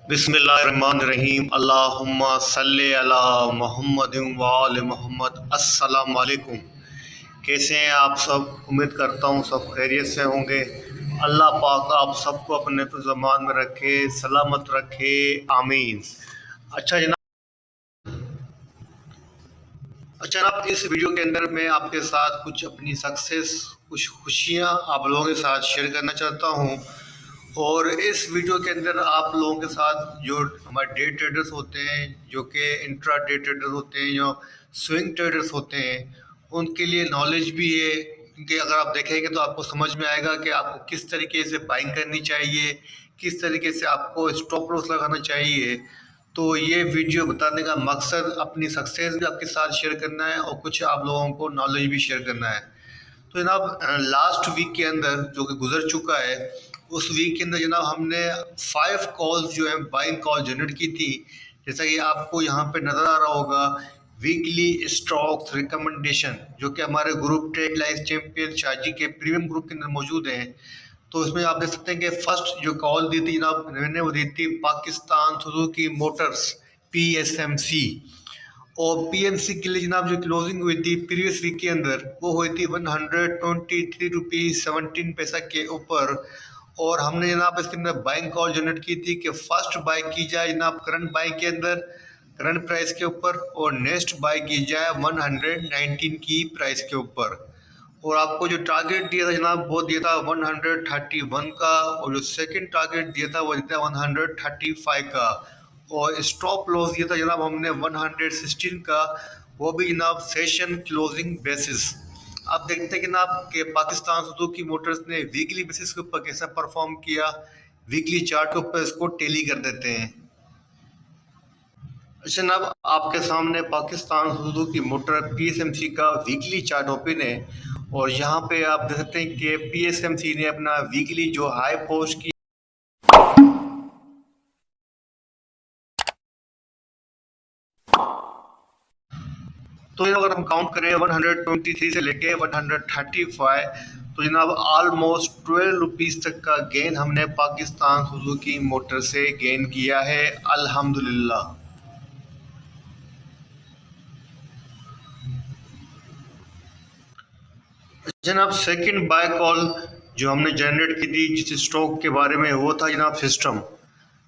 बिस्मिल्लाहिर्रहमानिर्रहीम अल्लाहुम्मा सल्ले अला मुहम्मद व आले मोहम्मद। अस्सलाम वालेकुम। कैसे हैं आप सब? उम्मीद करता हूँ सब खैरियत से होंगे। अल्लाह पाक आप सबको अपने ज़मान में रखे, सलामत रखे, आमीन। अच्छा जनाब, इस वीडियो के अंदर मैं आपके साथ कुछ अपनी सक्सेस, कुछ खुशियाँ आप लोगों के साथ शेयर करना चाहता हूँ। और इस वीडियो के अंदर आप लोगों के साथ जो हमारे डे ट्रेडर्स होते हैं, जो कि इंट्रा डे ट्रेडर्स होते हैं, जो स्विंग ट्रेडर्स होते हैं, उनके लिए नॉलेज भी है। क्योंकि अगर आप देखेंगे तो आपको समझ में आएगा कि आपको किस तरीके से बाइंग करनी चाहिए, किस तरीके से आपको स्टॉप लॉस लगाना चाहिए। तो ये वीडियो बताने का मकसद अपनी सक्सेस भी आपके साथ शेयर करना है और कुछ आप लोगों को नॉलेज भी शेयर करना है। तो जनाब, लास्ट वीक के अंदर जो कि गुजर चुका है, उस वीक के अंदर जनाब हमने 5 कॉल्स जो है बाइंग कॉल जनरेट की थी। जैसा कि आपको यहाँ पे नज़र आ रहा होगा, वीकली स्टॉक्स रिकमेंडेशन, जो कि हमारे group trade life champion Shaji के प्रीमियम ग्रुप के अंदर मौजूद है। तो इसमें आप देख सकते हैं कि फर्स्ट जो कॉल दी थी जनाब मैंने, वो दी थी पाकिस्तान सुजुकी मोटर्स, PSMC। और पीएमसी के लिए जनाब जो क्लोजिंग हुई थी प्रीवियस वीक के अंदर, वो हुई थी 123 रुपीज़ 17 पैसा के ऊपर। और हमने जनाब इसके अंदर बाइंग कॉल जनरेट की थी कि फर्स्ट बाई की जाए जनाब करंट बाई के अंदर, करंट प्राइस के ऊपर, और नेक्स्ट बाई की जाए 119 की प्राइस के ऊपर। और आपको जो टारगेट दिया था जनाब, वो दिया था 131 का, और जो सेकंड टारगेट दिया था वो दिया था 135 का। और स्टॉप लॉस दिया था जनाब हमने 116 का, वो भी जनाब सेशन क्लोजिंग बेसिस। आप देखते हैं कि जनाब के पाकिस्तान सुजुकी मोटर्स ने वीकली बेसिस के ऊपर कैसा परफॉर्म किया। वीकली चार्ट के ऊपर इसको टेली कर देते हैं। अच्छा जनाब, आपके सामने पाकिस्तान सुजुकी मोटर PSMC का वीकली चार्ट ओपन है। और यहाँ पे आप देख सकते हैं कि PSMC ने अपना वीकली जो हाई पोस्ट की, तो अगर हम काउंट करें 123 से लेके 135, तो जनाब ऑलमोस्ट 12 रुपीज़ तक का गेन हमने पाकिस्तान सुजुकी मोटर से गेन किया है, अल्हम्दुलिल्लाह। जनाब सेकंड बाय कॉल जो हमने जनरेट की थी जिस स्टॉक के बारे में, वो था जनाब सिस्टम।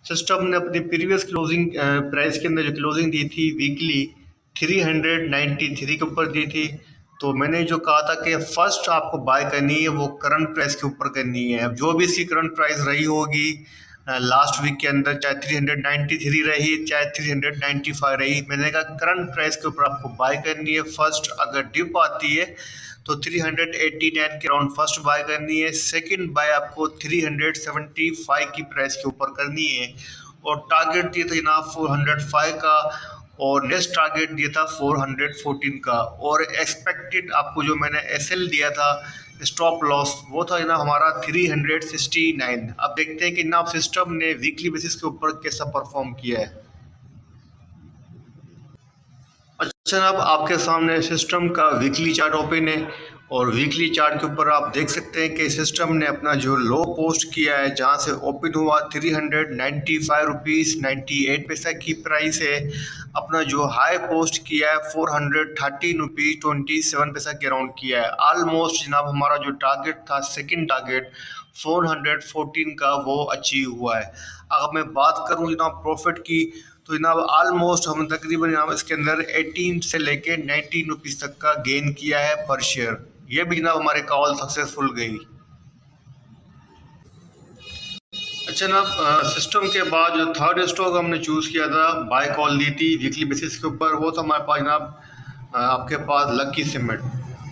सिस्टम ने अपनी प्रीवियस क्लोजिंग प्राइस के अंदर जो क्लोजिंग दी थी वीकली 393 के ऊपर दी थी। तो मैंने जो कहा था कि फर्स्ट आपको बाय करनी है वो करंट प्राइस के ऊपर करनी है। अब जो भी इसकी करंट प्राइस रही होगी लास्ट वीक के अंदर, चाहे 393 रही, चाहे 395 रही, मैंने कहा करंट प्राइस के ऊपर आपको बाय करनी है फर्स्ट। अगर डिप आती है तो 389 के अराउंड फर्स्ट बाय करनी है। सेकंड बाय आपको 375 की प्राइस के ऊपर करनी है। और टारगेट दिया था जनाब 405 का, और नेक्स्ट टारगेट दिया था 414 का। और एक्सपेक्टेड आपको जो मैंने SL दिया था, स्टॉप लॉस, वो था जनाब हमारा 369। अब देखते हैं कि जनाब सिस्टम ने वीकली बेसिस के ऊपर कैसा परफॉर्म किया है। अच्छा जनाब, आपके सामने सिस्टम का वीकली चार्ट ओपन है। और वीकली चार्ट के ऊपर आप देख सकते हैं कि सिस्टम ने अपना जो लो पोस्ट किया है, जहां से ओपन हुआ 395 रुपीज़ 98 पैसा की प्राइस है, अपना जो हाई पोस्ट किया है 413 रुपीज़ 27 पैसा के अराउंड किया है। ऑलमोस्ट जनाब हमारा जो टारगेट था, सेकंड टारगेट 414 का, वो अचीव हुआ है। अगर मैं बात करूं जनाब प्रॉफिट की, तो जनाब ऑलमोस्ट हम तकरीबन जनाब इसके अंदर 18 से लेके 19 रुपीज़ तक का गेन किया है पर शेयर। ये भी जनाब हमारे कॉल सक्सेसफुल गई। अच्छा जनाब, सिस्टम के बाद जो थर्ड स्टॉक हमने चूज़ किया था, बाय कॉल दी थी वीकली बेसिस के ऊपर, वो था हमारे पास जनाब आपके पास लकी सीमेंट।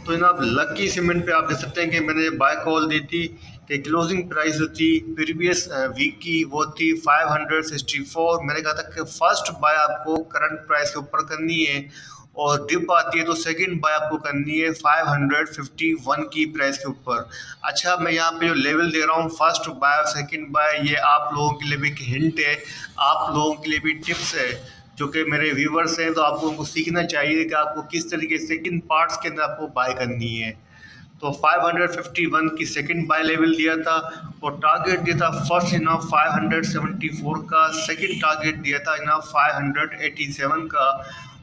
तो जनाब लकी सीमेंट पे आप देख सकते हैं कि मैंने बाय कॉल दी थी कि क्लोजिंग प्राइस जो थी प्रीवियस वीक की, वो थी 564। मैंने कहा था कि फर्स्ट बाय आपको करंट प्राइस के ऊपर करनी है, और डिप आती है तो सेकंड बाय आपको करनी है 551 की प्राइस के ऊपर। अच्छा, मैं यहाँ पे जो लेवल दे रहा हूँ फर्स्ट बाय सेकंड बाय, ये आप लोगों के लिए भी एक हिंट है, आप लोगों के लिए भी टिप्स है, जो कि मेरे व्यूवर्स हैं, तो आपको उनको सीखना चाहिए कि आपको किस तरीके से किन पार्ट्स के अंदर आपको बाय करनी है। तो 551 की सेकंड बाय लेवल दिया था और टारगेट दिया था फर्स्ट जनाब 574 का, सेकंड टारगेट दिया था जनाब 587 का,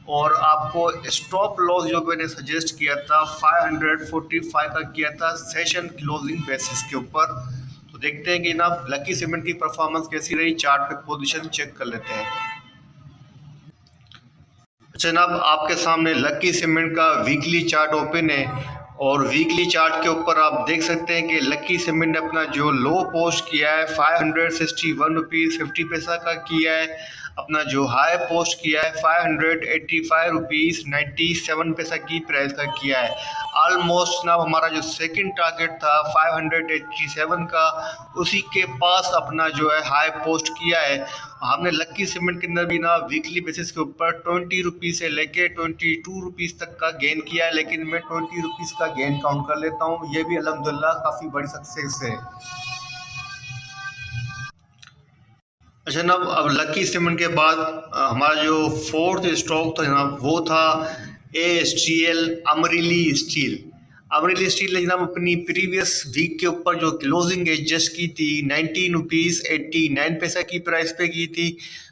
और आपको स्टॉप लॉस जो मैंने सजेस्ट किया था 545 का किया था सेशन क्लोजिंग बेसिस के ऊपर। तो देखते हैं कि जनाब लकी सीमेंट की परफॉर्मेंस कैसी रही, चार्ट पे पोजीशन चेक कर लेते हैं। जनाब आपके सामने लकी सीमेंट का वीकली चार्ट ओपन है और वीकली चार्ट के ऊपर आप देख सकते हैं कि लकी सीमेंट ने अपना जो लो पोस्ट किया है 561 रुपीज़ 50 पैसा का किया है, अपना जो हाई पोस्ट किया है 585 रुपीज़ 97 पैसा की प्राइस का किया है। ऑलमोस्ट ना हमारा जो सेकंड टारगेट था 587 का, उसी के पास अपना जो है हाई पोस्ट किया है। हमने लक्की सीमेंट के अंदर भी ना वीकली बेसिस के ऊपर 20 रुपीज़ से लेके 22 रुपीज़ तक का गेन किया है, लेकिन मैं 20 रुपीज़ का गेन काउंट कर लेता हूँ, ये भी अल्हम्दुलिल्लाह काफ़ी बड़ी सक्सेस है। अच्छा जनाब, अब लकी सीमेंट के बाद हमारा जो फोर्थ स्टॉक था जनाब वो था ASTL अमरीली स्टील। अमरीली स्टील ने जनाब अपनी प्रीवियस वीक के ऊपर जो क्लोजिंग एडजस्ट की थी 19 रुपीज़ 89 पैसा की प्राइस पे की थी।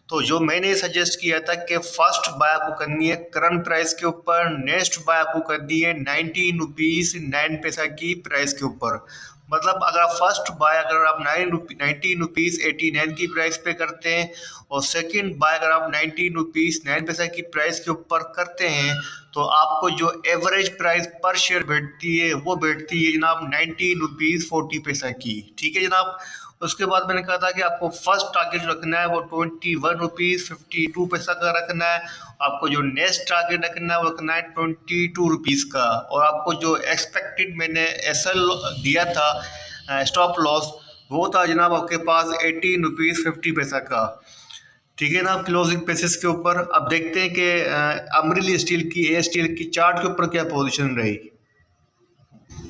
तो जो मैंने सजेस्ट किया था कि फर्स्ट बाय आपको करनी है करंट प्राइस के ऊपर, नेक्स्ट बाय आपको करनी है 19 रुपीज़ 9 पैसा की प्राइस के ऊपर। मतलब अगर फर्स्ट बाय अगर आप 19 रुपीज़ 89 की प्राइस पे करते हैं और सेकंड बाय अगर आप 19 रुपीज़ 9 पैसा की प्राइस के ऊपर करते हैं, तो आपको जो एवरेज प्राइस पर शेयर बैठती है वो बैठती है जनाब 19 रुपीज़ 40 पैसा की। ठीक है जनाब। उसके बाद मैंने कहा था कि आपको फर्स्ट टारगेट रखना है वो 21 रुपीज़ 52 पैसा का रखना है। आपको जो नेक्स्ट टारगेट रखना है वो रखना है 22 रुपीज़ का, और आपको जो एक्सपेक्टेड मैंने SL दिया था स्टॉप लॉस वो था जनाब आपके पास 18 रुपीज़ 50 पैसा का। ठीक है ना, क्लोजिंग बेसिस के ऊपर। अब देखते हैं कि अमरीली स्टील की ASTL की चार्ट के ऊपर क्या पोजीशन रही।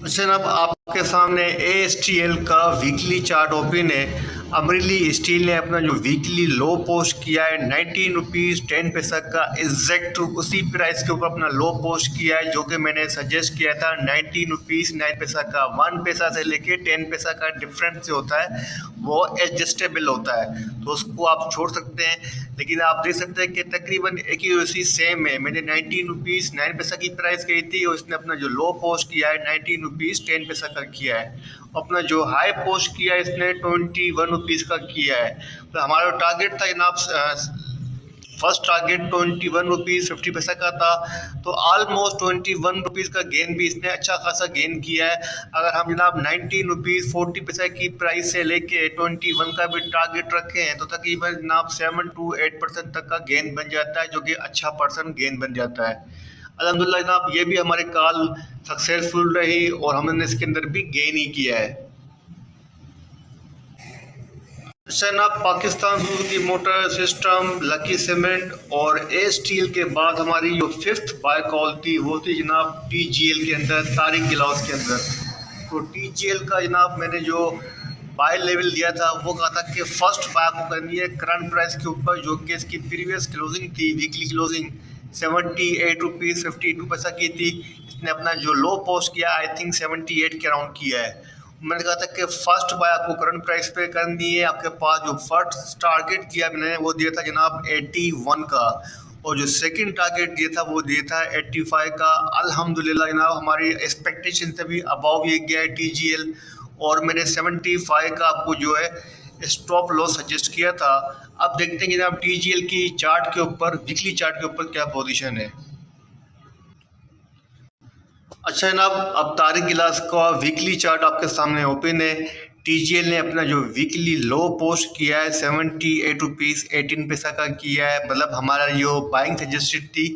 अच्छा जनाब आपके सामने ASTL का वीकली चार्ट ओपन है। अमरीली स्टील ने अपना जो वीकली लो पोस्ट किया है 19 रुपीज़ 10 पैसा का, एग्जैक्ट उसी प्राइस के ऊपर अपना लो पोस्ट किया है जो कि मैंने सजेस्ट किया था 19 रुपीज़ 9 पैसा का। 1 पैसा से लेके 10 पैसा का डिफरेंस जो होता है वो एडजस्टेबल होता है, तो उसको आप छोड़ सकते हैं। लेकिन आप देख सकते हैं कि तकरीबन एक्यूरेसी सेम है। मैंने 19 रुपीज़ 9 पैसा की प्राइस कही थी और इसने अपना जो लो पोस्ट किया है 19 रुपीज़ 10 पैसा का किया है। अपना जो हाई पोस्ट किया है इसने 21 रुपीज़ का किया है। तो हमारा टारगेट था जनाब फर्स्ट टारगेट 21 रुपीज़ 50 पैसा का था, तो ऑलमोस्ट 21 रुपीज़ का गेन भी इसने अच्छा खासा गेन किया है। अगर हम जनाब 19 रुपीज़ 40 पैसा की प्राइस से लेके 21 का भी टारगेट रखे हैं तो तकरीबन जनाब 7 to 8% तक का गेन बन जाता है, जो कि अच्छा परसेंट गेन बन जाता है। अल्हम्दुलिल्लाह जनाब ये भी हमारे कॉल सक्सेसफुल रही और हमने इसके अंदर भी गेन ही किया है। जनाब Pakistan Suzuki motor system, lucky cement और ASTL के बाद हमारी जो फिफ्थ बाय कॉल थी वो थी जनाब TGL के अंदर, तारिक गिलास के अंदर। तो TGL का जनाब मैंने जो बाय लेवल दिया था वो कहा था कि फर्स्ट बाय को करनी है करंट प्राइस के ऊपर, जो कि इसकी प्रीवियस क्लोजिंग थी वीकली क्लोजिंग 78 रुपीज़ 52 पैसा की थी। इसने अपना जो लो पोस्ट किया आई थिंक 78 के अराउंड किया है। मैंने कहा था कि फर्स्ट बाय आपको करंट प्राइस पे करनी है। आपके पास जो फर्स्ट टारगेट किया मैंने वो दिया था जनाब 81 का, और जो सेकंड टारगेट दिया था वो दिया था 85 का। अल्हम्दुलिल्लाह जनाब हमारी एक्सपेक्टेशन से भी अबाव ये गया है TGL, और मैंने 75 का आपको जो है स्टॉप लॉस सजेस्ट किया था। अब देखते हैं जनाब TGL की चार्ट के ऊपर, वीकली चार्ट के ऊपर क्या पोजीशन है। अच्छा जनाब अब तारिक गिलास का वीकली चार्ट आपके सामने ओपन है। TGL ने अपना जो वीकली लो पोस्ट किया है 78 रुपीज़ 18 पैसा का किया है। मतलब हमारा जो बाइंग सजेस्टेड थी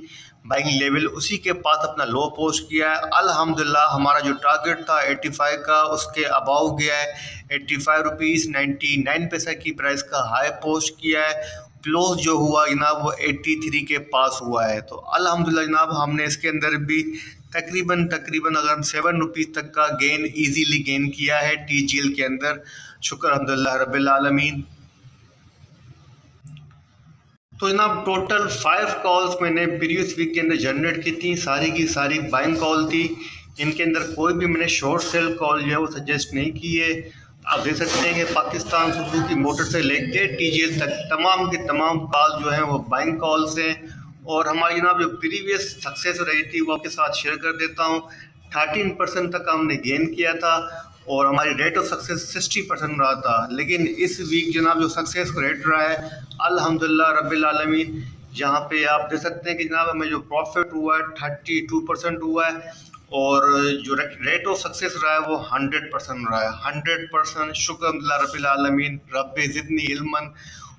बाइंग लेवल उसी के पास अपना लो पोस्ट किया है। अल्हम्दुलिल्लाह हमारा जो टारगेट था 85 का उसके अबाव गया है। 85 रुपीज़ 99 पैसा की प्राइस का हाई पोस्ट किया है। क्लोज जो हुआ जनाब वो 83 के पास हुआ है। तो अल्हम्दुलिल्लाह जनाब हमने इसके अंदर भी तकरीबन अगर हम 7 रुपीज़ तक का गेन इजीली गेन किया है TGL के अंदर। शुक्र अल्हम्दुलिल्लाह रब्बिल आलमीन। तो जनाब टोटल 5 कॉल्स मैंने प्रीवियस वीक के अंदर जनरेट की थी, सारी की सारी बाइंग कॉल थी। इनके अंदर कोई भी मैंने शॉर्ट सेल कॉल जो है वो सजेस्ट नहीं की है। आप देख सकते हैं कि पाकिस्तान सुजुकी मोटर से लेके टीजीएल तक तमाम की तमाम कॉल जो हैं वो बाइंग कॉल्स हैं। और हमारी जनाब जो प्रीवियस सक्सेस रही थी वो आपके साथ शेयर कर देता हूँ। 13% तक हमने गेन किया था और हमारी रेट ऑफ सक्सेस 60% रहा था। लेकिन इस वीक जनाब जो सक्सेस रेट रहा है अल्हम्दुलिल्लाह रब्बिल आलमीन, यहाँ पे आप देख सकते हैं कि जनाब हमें जो प्रॉफिट हुआ है 32% हुआ है और जो रेट ऑफ सक्सेस रहा है वो 100% रहा है। 100% शुक्र अल्लाह रब्बिल आलमीन रब्बि ज़िदनी इल्मन।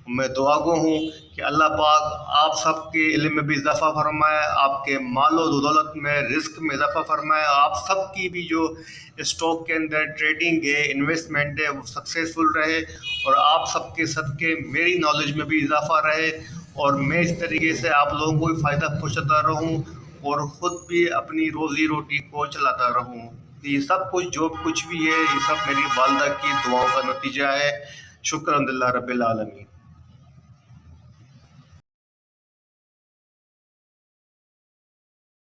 मैं दुआ गो हूँ कि अल्लाह पाक आप सबके इल्म में भी इजाफ़ा फरमाए, आपके मालो दौलत में रिस्क में इजाफ़ा फरमाए, आप सबकी भी जो स्टॉक के अंदर ट्रेडिंग है इन्वेस्टमेंट है वो सक्सेसफुल रहे और आप सबके सदके मेरी नॉलेज में भी इजाफ़ा रहे और मैं इस तरीके से आप लोगों को भी फ़ायदा पहुँचाता रहूँ और ख़ुद भी अपनी रोज़ी रोटी को चलाता रहूँ। ये सब कुछ जो कुछ भी है ये सब मेरी वालदा की दुआओं का नतीजा है। शुक्र अल्लाह रब्बिल आलमीन।